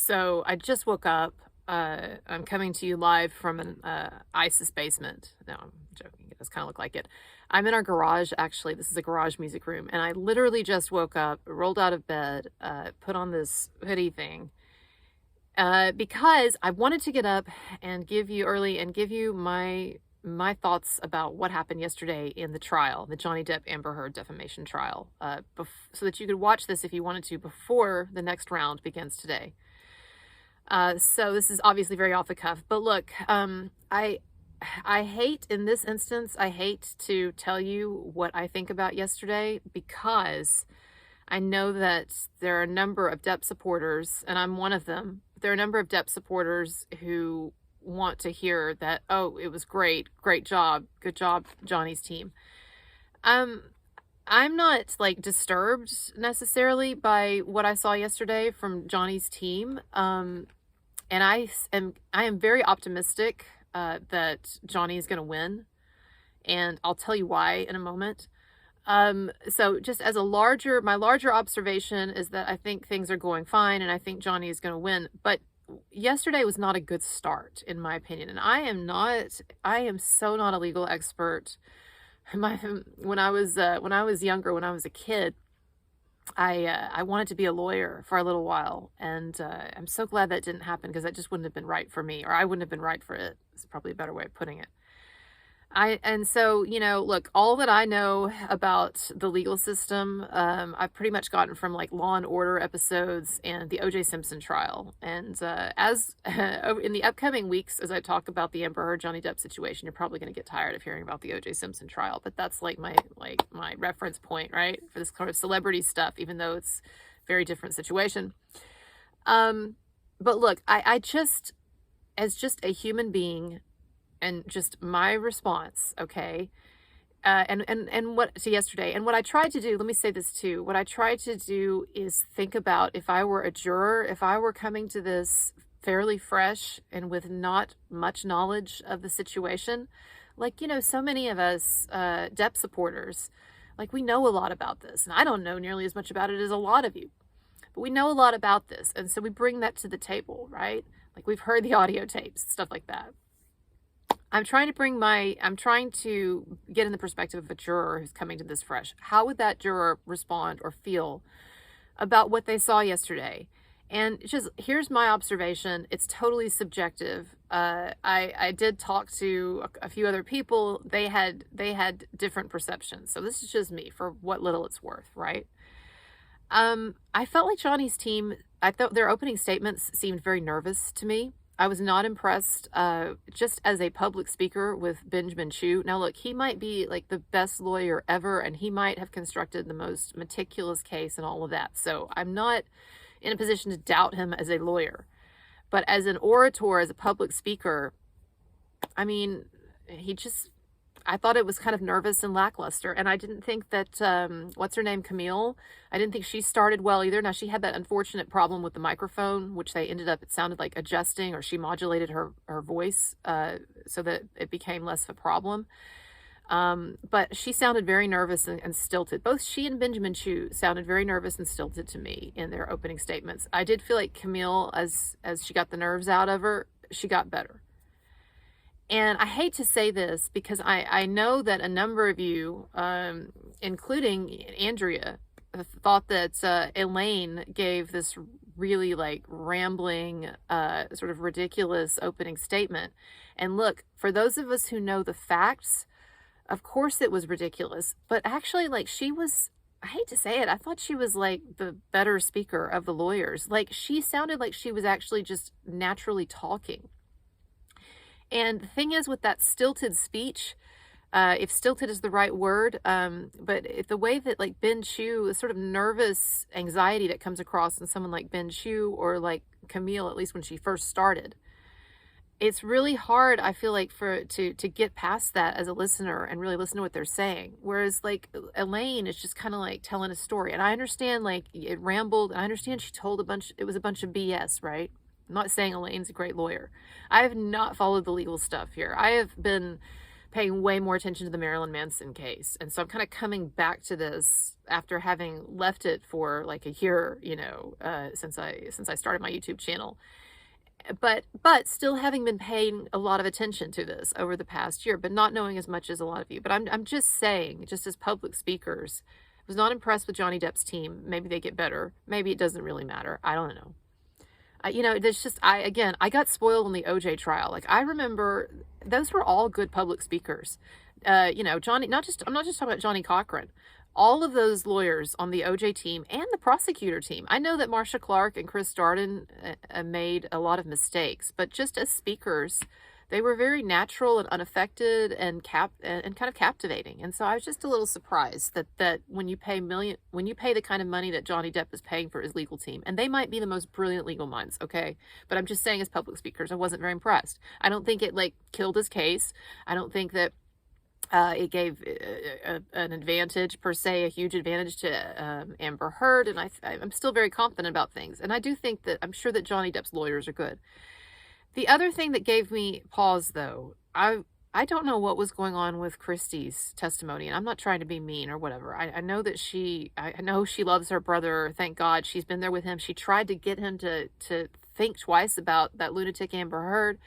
So I just woke up. I'm coming to you live from an ISIS basement. No, I'm joking. It does kind of look like it. I'm in our garage, actually. This is a garage music room. And I literally just woke up, rolled out of bed, put on this hoodie thing because I wanted to get up and give you early and give you my thoughts about what happened yesterday in the trial, the Johnny Depp Amber Heard defamation trial, so that you could watch this if you wanted to before the next round begins today. So this is obviously very off the cuff, but look, I hate in this instance, I hate to tell you what I think about yesterday because I know that there are a number of Depp supporters, and I'm one of them. There are a number of Depp supporters who want to hear that, oh, it was great, great job, good job, Johnny's team. Um, I'm not like disturbed necessarily by what I saw yesterday from Johnny's team. And I am very optimistic that Johnny is going to win, and I'll tell you why in a moment. So just as my larger observation is that I think things are going fine, and I think Johnny is going to win. But yesterday was not a good start, in my opinion, and I am so not a legal expert. When I was younger, when I was a kid, I wanted to be a lawyer for a little while, and I'm so glad that didn't happen because that just wouldn't have been right for me, or I wouldn't have been right for it. It's probably a better way of putting it. And so, look, all that I know about the legal system, I've pretty much gotten from like Law and Order episodes and the O.J. Simpson trial. And as in the upcoming weeks, as I talk about the Amber Heard Johnny Depp situation, you're probably going to get tired of hearing about the O.J. Simpson trial. But that's like my reference point, right, for this kind of celebrity stuff, even though it's a very different situation. But look, I just, as just a human being, and just my response, okay, and what to yesterday, and what I tried to do, let me say this too, what I tried to do is think about if I were a juror, if I were coming to this fairly fresh and with not much knowledge of the situation, like, so many of us Depp supporters, like, we know a lot about this, and I don't know nearly as much about it as a lot of you, but we know a lot about this, and so we bring that to the table, right? Like, we've heard the audio tapes, stuff like that. I'm trying to get in the perspective of a juror who's coming to this fresh. How would that juror respond or feel about what they saw yesterday? And here's my observation. It's totally subjective. I did talk to a few other people. They had different perceptions. So this is just me for what little it's worth, right? I felt like Johnny's team, I thought their opening statements seemed very nervous to me. I was not impressed just as a public speaker with Benjamin Chew. Now, look, he might be like the best lawyer ever, and he might have constructed the most meticulous case and all of that. So I'm not in a position to doubt him as a lawyer. But as an orator, as a public speaker, I mean, I thought it was kind of nervous and lackluster. And I didn't think that, what's her name, Camille? I didn't think she started well either. Now, she had that unfortunate problem with the microphone, which they ended up, it sounded like adjusting, or she modulated her voice so that it became less of a problem. But she sounded very nervous and stilted. Both she and Benjamin Chew sounded very nervous and stilted to me in their opening statements. I did feel like Camille, as she got the nerves out of her, she got better. And I hate to say this because I know that a number of you, including Andrea, thought that Elaine gave this really like rambling, sort of ridiculous opening statement. And look, for those of us who know the facts, of course it was ridiculous. But actually, like, I hate to say it, I thought she was like the better speaker of the lawyers. Like, she sounded like she was actually just naturally talking. And the thing is, with that stilted speech, if stilted is the right word, but if the way that like Ben Chew, the sort of nervous anxiety that comes across in someone like Ben Chew or like Camille, at least when she first started, it's really hard, I feel like, to get past that as a listener and really listen to what they're saying. Whereas like Elaine is just kind of like telling a story. And I understand like it rambled. I understand she told it was a bunch of BS, right? I'm not saying Elaine's a great lawyer. I have not followed the legal stuff here. I have been paying way more attention to the Marilyn Manson case. And so I'm kind of coming back to this after having left it for like a year, since I started my YouTube channel. But still having been paying a lot of attention to this over the past year, but not knowing as much as a lot of you. But I'm just saying, just as public speakers, I was not impressed with Johnny Depp's team. Maybe they get better. Maybe it doesn't really matter. I don't know. There's just, I got spoiled on the OJ trial. Like, I remember those were all good public speakers. Johnny, I'm not just talking about Johnny Cochran. All of those lawyers on the OJ team and the prosecutor team. I know that Marsha Clark and Chris Darden made a lot of mistakes, but just as speakers, they were very natural and unaffected and kind of captivating. And so I was just a little surprised that when you pay the kind of money that Johnny Depp is paying for his legal team, and they might be the most brilliant legal minds, okay? But I'm just saying, as public speakers, I wasn't very impressed. I don't think it killed his case. I don't think that it gave an advantage, per se, a huge advantage to Amber Heard, and I'm still very confident about things. And I do think that, I'm sure that Johnny Depp's lawyers are good. The other thing that gave me pause, though, I don't know what was going on with Christie's testimony, and I'm not trying to be mean or whatever. I know that I know she loves her brother. Thank God she's been there with him. She tried to get him to think twice about that lunatic Amber Heard.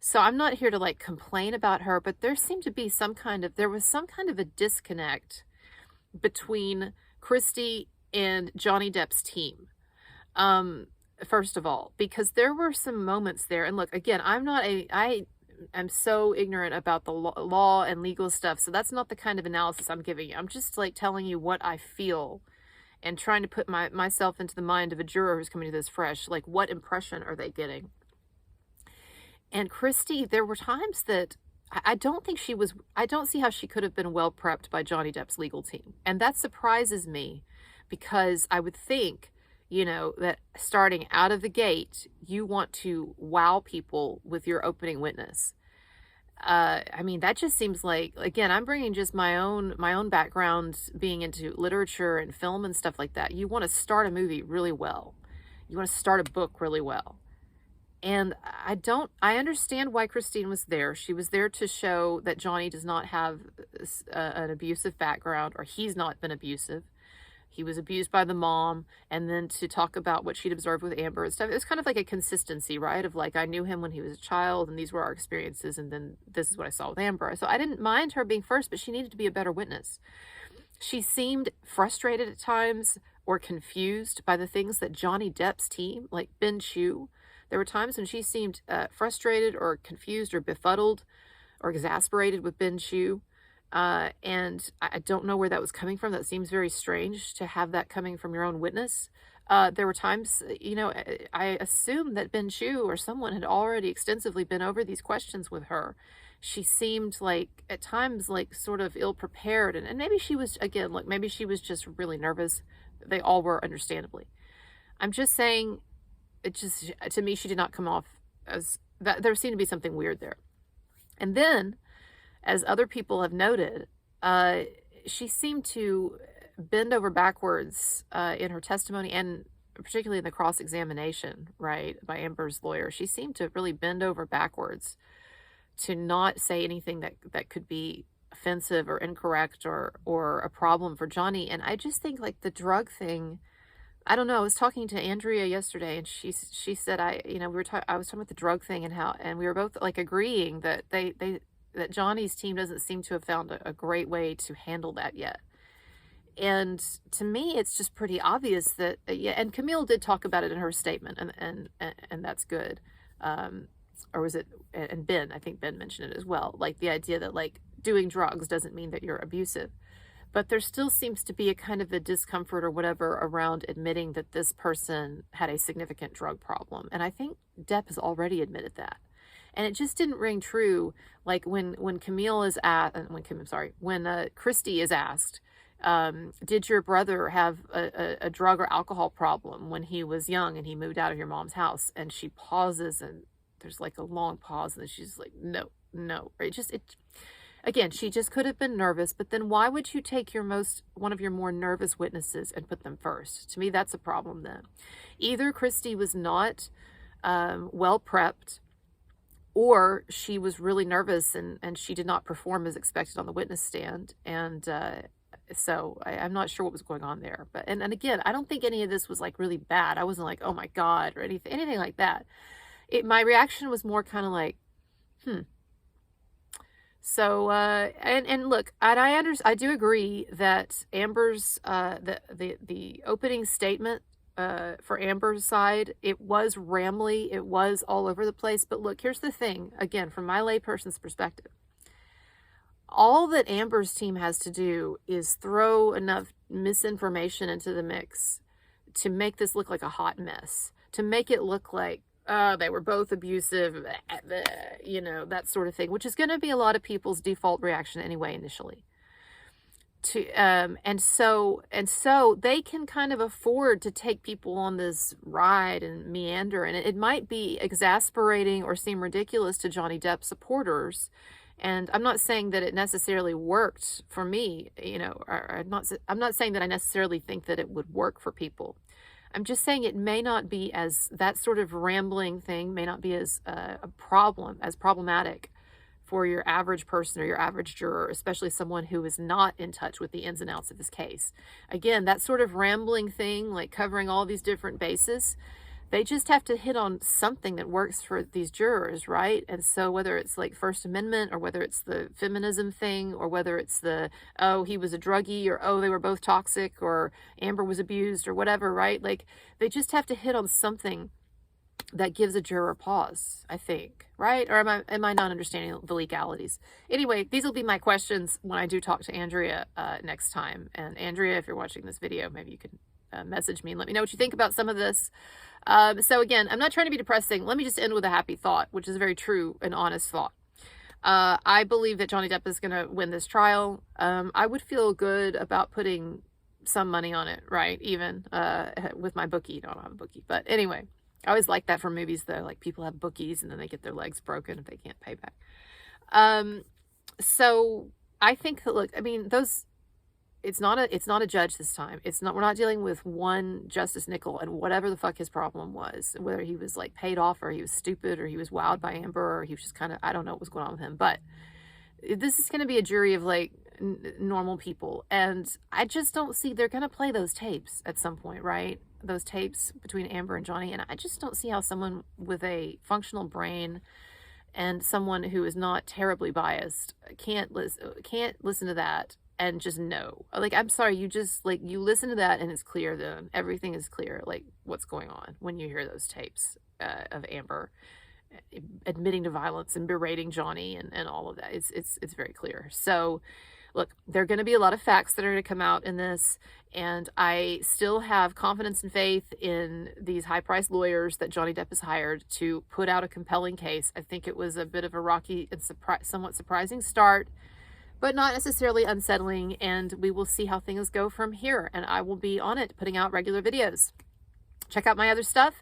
So I'm not here to complain about her, but there was some kind of a disconnect between Christie and Johnny Depp's team. First of all, because there were some moments there, and look, again, I am so ignorant about the law and legal stuff, so that's not the kind of analysis I'm giving you. I'm just telling you what I feel and trying to put myself into the mind of a juror who's coming to this fresh. What impression are they getting? And Christie, there were times that I don't see how she could have been well prepped by Johnny Depp's legal team. And that surprises me, because I would think, that starting out of the gate, you want to wow people with your opening witness. That just seems like, again, I'm bringing just my own background, being into literature and film and stuff like that. You want to start a movie really well. You want to start a book really well. And I understand why Christine was there. She was there to show that Johnny does not have an abusive background, or he's not been abusive. He was abused by the mom, and then to talk about what she'd observed with Amber and stuff. It was kind of like a consistency, right? Of I knew him when he was a child, and these were our experiences, and then this is what I saw with Amber. So I didn't mind her being first, but she needed to be a better witness. She seemed frustrated at times or confused by the things that Johnny Depp's team, like Ben Chew, there were times when she seemed frustrated or confused or befuddled or exasperated with Ben Chew. And I don't know where that was coming from. That seems very strange to have that coming from your own witness. There were times, I assumed that Ben Chew or someone had already extensively been over these questions with her. She seemed at times sort of ill-prepared. And maybe she was, again, maybe she was just really nervous. They all were, understandably. I'm just saying, to me, she did not come off as that. There seemed to be something weird there. And then, as other people have noted, she seemed to bend over backwards in her testimony, and particularly in the cross-examination, right, by Amber's lawyer. She seemed to really bend over backwards to not say anything that could be offensive or incorrect or a problem for Johnny. And I just think the drug thing, I don't know. I was talking to Andrea yesterday, and she said I was talking about the drug thing and we were both agreeing that that Johnny's team doesn't seem to have found a great way to handle that yet. And to me, it's just pretty obvious that and Camille did talk about it in her statement, and that's good. Or was it? And Ben, I think Ben mentioned it as well. The idea that doing drugs doesn't mean that you're abusive. But there still seems to be a kind of a discomfort or whatever around admitting that this person had a significant drug problem. And I think Depp has already admitted that. And it just didn't ring true. When Camille is when Christie is asked, did your brother have a drug or alcohol problem when he was young and he moved out of your mom's house? And she pauses, and there's a long pause, and she's like, no. Again, she just could have been nervous, but then why would you take one of your more nervous witnesses and put them first? To me, that's a problem then. Either Christie was not well prepped, or she was really nervous and she did not perform as expected on the witness stand. And so I'm not sure what was going on there. But and again, I don't think any of this was like really bad. I wasn't like, oh my God, or anything like that. My reaction was more kind of like, hmm. So and look, and I do agree that Amber's the opening statement for Amber's side, it was rambly, it was all over the place. But look, here's the thing, again, from my layperson's perspective. All that Amber's team has to do is throw enough misinformation into the mix to make this look like a hot mess, to make it look like they were both abusive, you know, that sort of thing, which is going to be a lot of people's default reaction anyway initially. And so they can kind of afford to take people on this ride and meander, and it might be exasperating or seem ridiculous to Johnny Depp supporters. And I'm not saying that it necessarily worked for me, you know, or I'm not saying that I necessarily think that it would work for people. I'm just saying it may not be as, that sort of rambling thing may not be as as problematic for your average person or your average juror, especially someone who is not in touch with the ins and outs of this case. Again, that sort of rambling thing, like covering all these different bases, they just have to hit on something that works for these jurors, right? And so whether it's like First Amendment, or whether it's the feminism thing, or whether it's the, oh, he was a druggie, or oh, they were both toxic, or Amber was abused, or whatever, right? Like, they just have to hit on something that gives a juror pause, I think, right? Or am I not understanding the legalities? Anyway, these will be my questions when I do talk to Andrea next time. And Andrea, if you're watching this video, maybe you can message me and let me know what you think about some of this. So again, I'm not trying to be depressing. Let me just end with a happy thought, which is a very true and honest thought. I believe that Johnny Depp is going to win this trial. I would feel good about putting some money on it, right? Even with my bookie. No, I don't have a bookie. But anyway, I always like that from movies, though. Like, people have bookies and then they get their legs broken if they can't pay back. So I think that, look, I mean, it's not a judge this time. We're not dealing with one Justice Nickel and whatever the fuck his problem was, whether he was like paid off, or he was stupid, or he was wowed by Amber, or he was just kind of, I don't know what was going on with him. But this is going to be a jury of like normal people. And I just don't see, they're going to play those tapes at some point, right? Those tapes between Amber and Johnny. And I just don't see how someone with a functional brain and someone who is not terribly biased can't listen to that and just know. Like, I'm sorry, you just, like, you listen to that and it's clear then. Everything is clear, like, what's going on when you hear those tapes of Amber admitting to violence and berating Johnny and all of that. It's very clear. So, look, there are going to be a lot of facts that are going to come out in this, and I still have confidence and faith in these high-priced lawyers that Johnny Depp has hired to put out a compelling case. I think it was a bit of a rocky and somewhat surprising start, but not necessarily unsettling, and we will see how things go from here, and I will be on it, putting out regular videos. Check out my other stuff.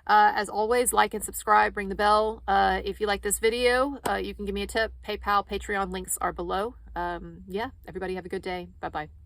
As always, like and subscribe, ring the bell. If you like this video, you can give me a tip. PayPal, Patreon links are below. Yeah, everybody have a good day. Bye-bye.